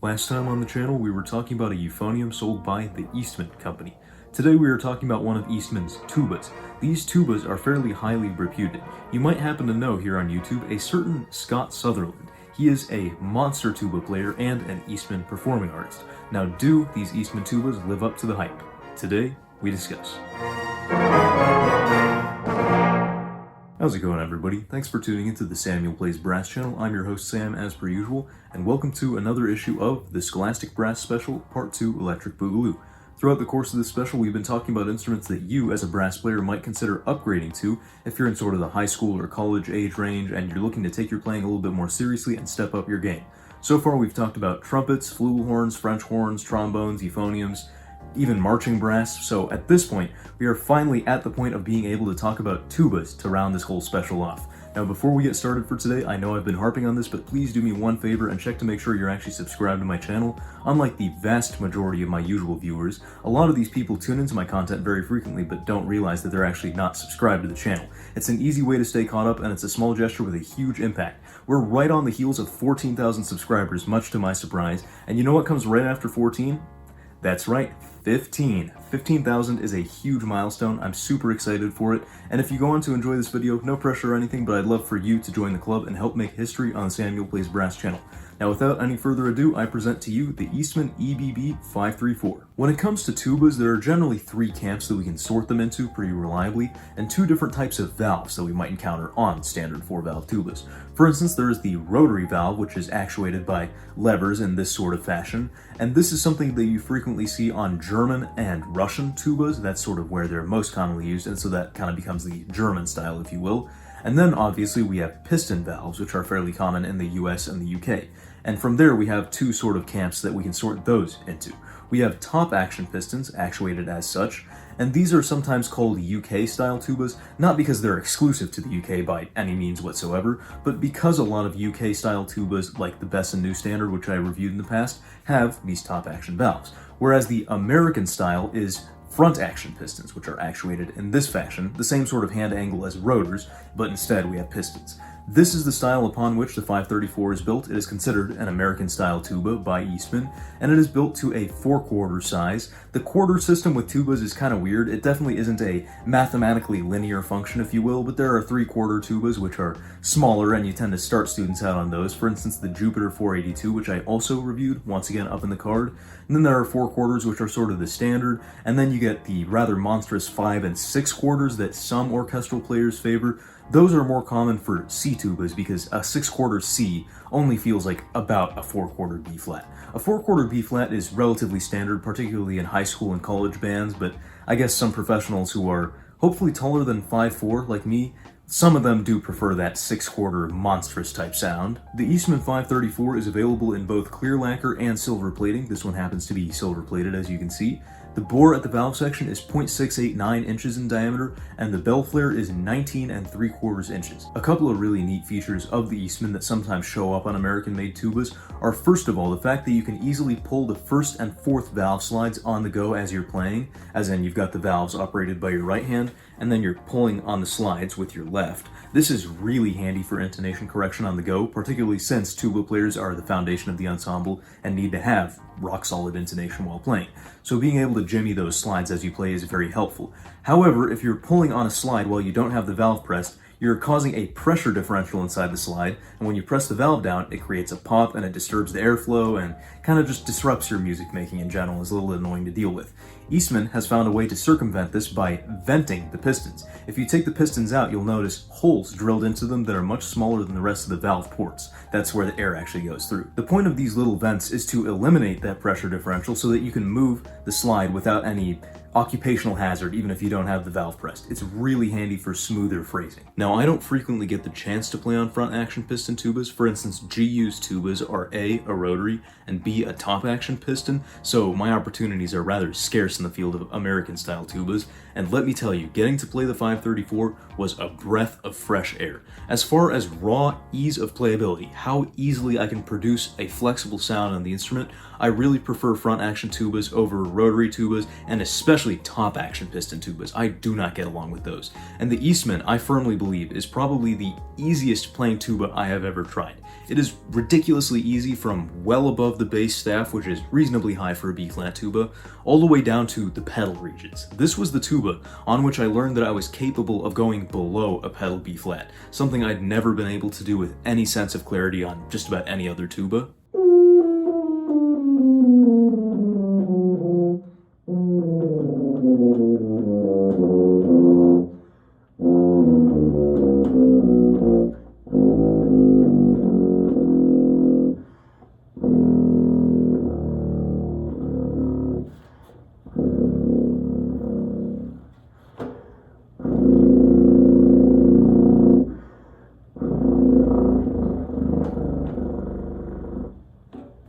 Last time on the channel, we were talking about a euphonium sold by the Eastman Company. Today we are talking about one of Eastman's tubas. These tubas are fairly highly reputed. You might happen to know here on YouTube a certain Scott Sutherland. He is a monster tuba player and an Eastman performing artist. Now, do these Eastman tubas live up to the hype? Today, we discuss. How's it going, everybody? Thanks for tuning into the Samuel Plays Brass channel. I'm your host, Sam, as per usual, and welcome to another issue of the Scholastic Brass Special, Part 2, Electric Boogaloo. Throughout the course of this special, we've been talking about instruments that you, as a brass player, might consider upgrading to if you're in sort of the high school or college age range and you're looking to take your playing a little bit more seriously and step up your game. So far, we've talked about trumpets, flugelhorns, French horns, trombones, euphoniums, even marching brass. So at this point, we are finally at the point of being able to talk about tubas to round this whole special off. Now, before we get started for today, I know I've been harping on this, but please do me one favor and check to make sure you're actually subscribed to my channel. Unlike the vast majority of my usual viewers, a lot of these people tune into my content very frequently but don't realize that they're actually not subscribed to the channel. It's an easy way to stay caught up, and it's a small gesture with a huge impact. We're right on the heels of 14,000 subscribers, much to my surprise, and you know what comes right after 14? That's right, 15. 15,000 is a huge milestone. I'm super excited for it. And if you go on to enjoy this video, no pressure or anything, but I'd love for you to join the club and help make history on the Samuel Plays Brass channel. Now, without any further ado, I present to you the Eastman EBB534. When it comes to tubas, there are generally three camps that we can sort them into pretty reliably, and two different types of valves that we might encounter on standard 4-valve tubas. For instance, there is the rotary valve, which is actuated by levers in this sort of fashion, and this is something that you frequently see on German and Russian tubas. That's sort of where they're most commonly used, and so that kind of becomes the German style, if you will. And then obviously we have piston valves, which are fairly common in the US and the UK. And from there we have two sort of camps that we can sort those into. We have top action pistons, actuated as such, and these are sometimes called UK style tubas, not because they're exclusive to the UK by any means whatsoever, but because a lot of UK style tubas, like the Besson New Standard, which I reviewed in the past, have these top action valves. Whereas the American style is front action pistons, which are actuated in this fashion, the same sort of hand angle as rotors, but instead we have pistons. This is the style upon which the 534 is built. It is considered an American style tuba by Eastman, and it is built to a 4/4 size. The quarter system with tubas is kind of weird. It definitely isn't a mathematically linear function, if you will, but there are 3/4 tubas which are smaller, and you tend to start students out on those. For instance, the Jupiter 482, which I also reviewed, once again up in the card. And then there are 4/4, which are sort of the standard, and then you get the rather monstrous 5 and 6/4 that some orchestral players favor. Those are more common for C tubas because a 6/4 C only feels like about a 4/4 B flat. A 4/4 B flat is relatively standard, particularly in high school and college bands, but I guess some professionals who are hopefully taller than 5'4", like me, some of them do prefer that 6/4 monstrous type sound. The Eastman 534 is available in both clear lacquer and silver plating. This one happens to be silver plated, as you can see. The bore at the valve section is 0.689 inches in diameter, and the bell flare is 19 3/4 inches. A couple of really neat features of the Eastman that sometimes show up on American-made tubas are, first of all, the fact that you can easily pull the first and fourth valve slides on the go as you're playing, as in you've got the valves operated by your right hand, and then you're pulling on the slides with your left. This is really handy for intonation correction on the go, particularly since tuba players are the foundation of the ensemble and need to have rock-solid intonation while playing. So being able to jimmy those slides as you play is very helpful. However, if you're pulling on a slide while you don't have the valve pressed, you're causing a pressure differential inside the slide, and when you press the valve down, it creates a pop and it disturbs the airflow and kind of just disrupts your music making in general. It's a little annoying to deal with. Eastman has found a way to circumvent this by venting the pistons. If you take the pistons out, you'll notice holes drilled into them that are much smaller than the rest of the valve ports. That's where the air actually goes through. The point of these little vents is to eliminate that pressure differential so that you can move the slide without any occupational hazard, even if you don't have the valve pressed. It's really handy for smoother phrasing. Now, I don't frequently get the chance to play on front action piston tubas. For instance, GU's tubas are A rotary, and B, a top action piston, so my opportunities are rather scarce in the field of American-style tubas, and let me tell you, getting to play the 534 was a breath of fresh air. As far as raw ease of playability, how easily I can produce a flexible sound on the instrument, I really prefer front-action tubas over rotary tubas, and especially top-action piston tubas. I do not get along with those. And the Eastman, I firmly believe, is probably the easiest playing tuba I have ever tried. It is ridiculously easy from well above the bass staff, which is reasonably high for a B-flat tuba, all the way down to the pedal regions. This was the tuba on which I learned that I was capable of going below a pedal B-flat, something I'd never been able to do with any sense of clarity on just about any other tuba.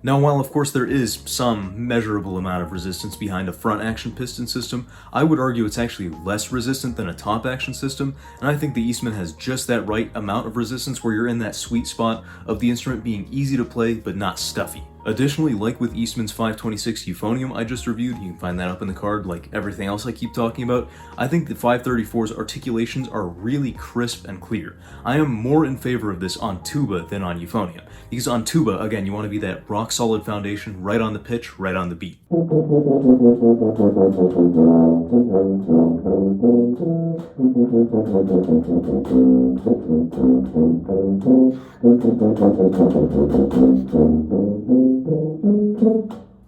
Now, while of course there is some measurable amount of resistance behind a front-action piston system, I would argue it's actually less resistant than a top-action system, and I think the Eastman has just that right amount of resistance where you're in that sweet spot of the instrument being easy to play but not stuffy. Additionally, like with Eastman's 526 euphonium I just reviewed, you can find that up in the card like everything else I keep talking about, I think the 534's articulations are really crisp and clear. I am more in favor of this on tuba than on euphonium, because on tuba, again, you want to be that rock-solid foundation, right on the pitch, right on the beat.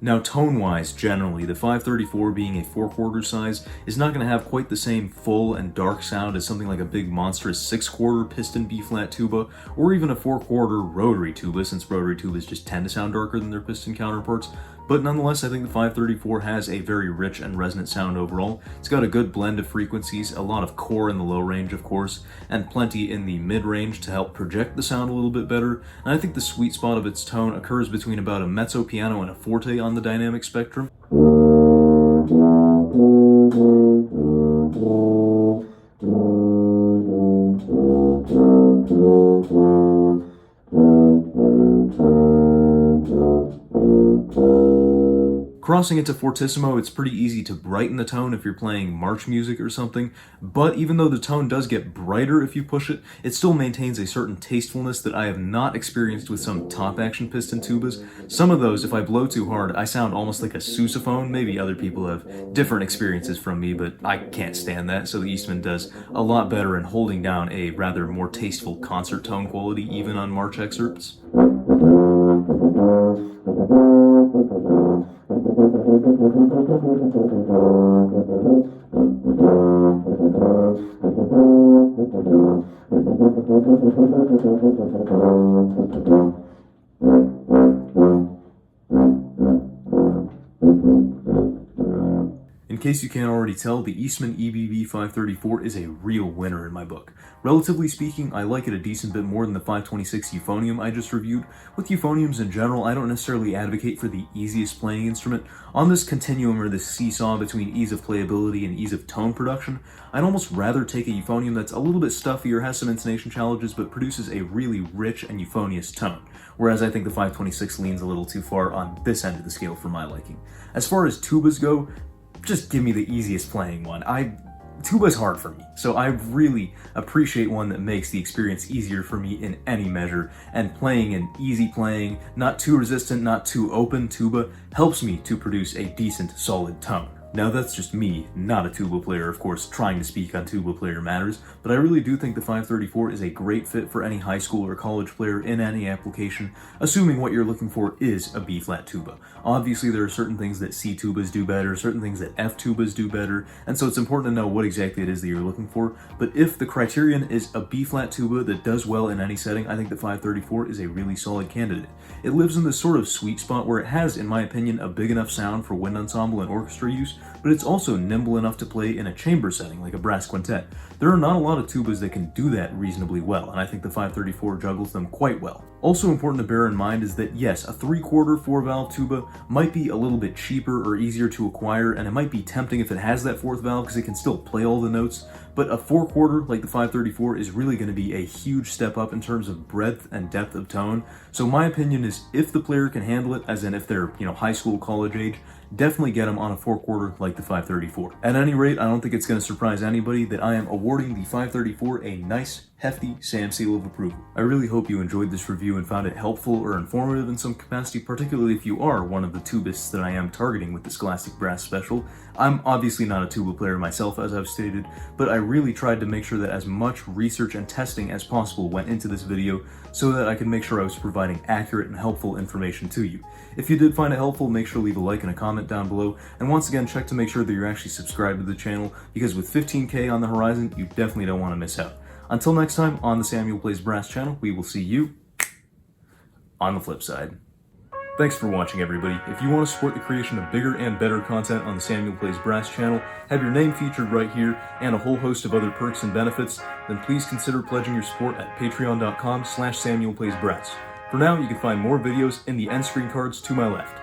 Now, tone-wise, generally, the 534 being a 4/4 size is not going to have quite the same full and dark sound as something like a big monstrous 6/4 piston B-flat tuba, or even a 4/4 rotary tuba, since rotary tubas just tend to sound darker than their piston counterparts. But nonetheless, I think the 534 has a very rich and resonant sound overall. It's got a good blend of frequencies, a lot of core in the low range, of course, and plenty in the mid-range to help project the sound a little bit better. And I think the sweet spot of its tone occurs between about a mezzo piano and a forte on the dynamic spectrum. Crossing into fortissimo, it's pretty easy to brighten the tone if you're playing march music or something, but even though the tone does get brighter if you push it, it still maintains a certain tastefulness that I have not experienced with some top-action piston tubas. Some of those, if I blow too hard, I sound almost like a sousaphone. Maybe other people have different experiences from me, but I can't stand that, so the Eastman does a lot better in holding down a rather more tasteful concert tone quality, even on march excerpts. In case you can't already tell, the Eastman EBB534 is a real winner in my book. Relatively speaking, I like it a decent bit more than the 526 euphonium I just reviewed. With euphoniums in general, I don't necessarily advocate for the easiest playing instrument. On this continuum or this seesaw between ease of playability and ease of tone production, I'd almost rather take a euphonium that's a little bit stuffy or has some intonation challenges but produces a really rich and euphonious tone. Whereas I think the 526 leans a little too far on this end of the scale for my liking. As far as tubas go, just give me the easiest playing one. Tuba's hard for me, so I really appreciate one that makes the experience easier for me in any measure, and playing an easy playing, not too resistant, not too open tuba helps me to produce a decent, solid tone. Now that's just me, not a tuba player, of course, trying to speak on tuba player matters, but I really do think the 534 is a great fit for any high school or college player in any application, assuming what you're looking for is a B-flat tuba. Obviously there are certain things that C tubas do better, certain things that F tubas do better, and so it's important to know what exactly it is that you're looking for, but if the criterion is a B-flat tuba that does well in any setting, I think the 534 is a really solid candidate. It lives in this sort of sweet spot where it has, in my opinion, a big enough sound for wind ensemble and orchestra use, but it's also nimble enough to play in a chamber setting like a brass quintet. There are not a lot of tubas that can do that reasonably well, and I think the 534 juggles them quite well. Also important to bear in mind is that yes, a 3/4 4-valve tuba might be a little bit cheaper or easier to acquire, and it might be tempting if it has that 4th valve because it can still play all the notes, but a 4/4 like the 534 is really going to be a huge step up in terms of breadth and depth of tone. So my opinion is if the player can handle it, as in if they're, high school, college age, definitely get them on a 4/4 like the 534. At any rate, I don't think it's going to surprise anybody that I am awarding the 534 a nice, hefty Sam seal of approval. I really hope you enjoyed this review and found it helpful or informative in some capacity, particularly if you are one of the tubists that I am targeting with the Scholastic Brass Special. I'm obviously not a tuba player myself, as I've stated, but I really tried to make sure that as much research and testing as possible went into this video so that I could make sure I was providing accurate and helpful information to you. If you did find it helpful, make sure to leave a like and a comment down below, and once again, check to make sure that you're actually subscribed to the channel, because with 15K on the horizon, you definitely don't want to miss out. Until next time on the Samuel Plays Brass channel, we will see you on the flip side. Thanks for watching, everybody. If you want to support the creation of bigger and better content on the Samuel Plays Brass channel, have your name featured right here, and a whole host of other perks and benefits, then please consider pledging your support at patreon.com/SamuelPlaysBrass. For now, you can find more videos in the end screen cards to my left.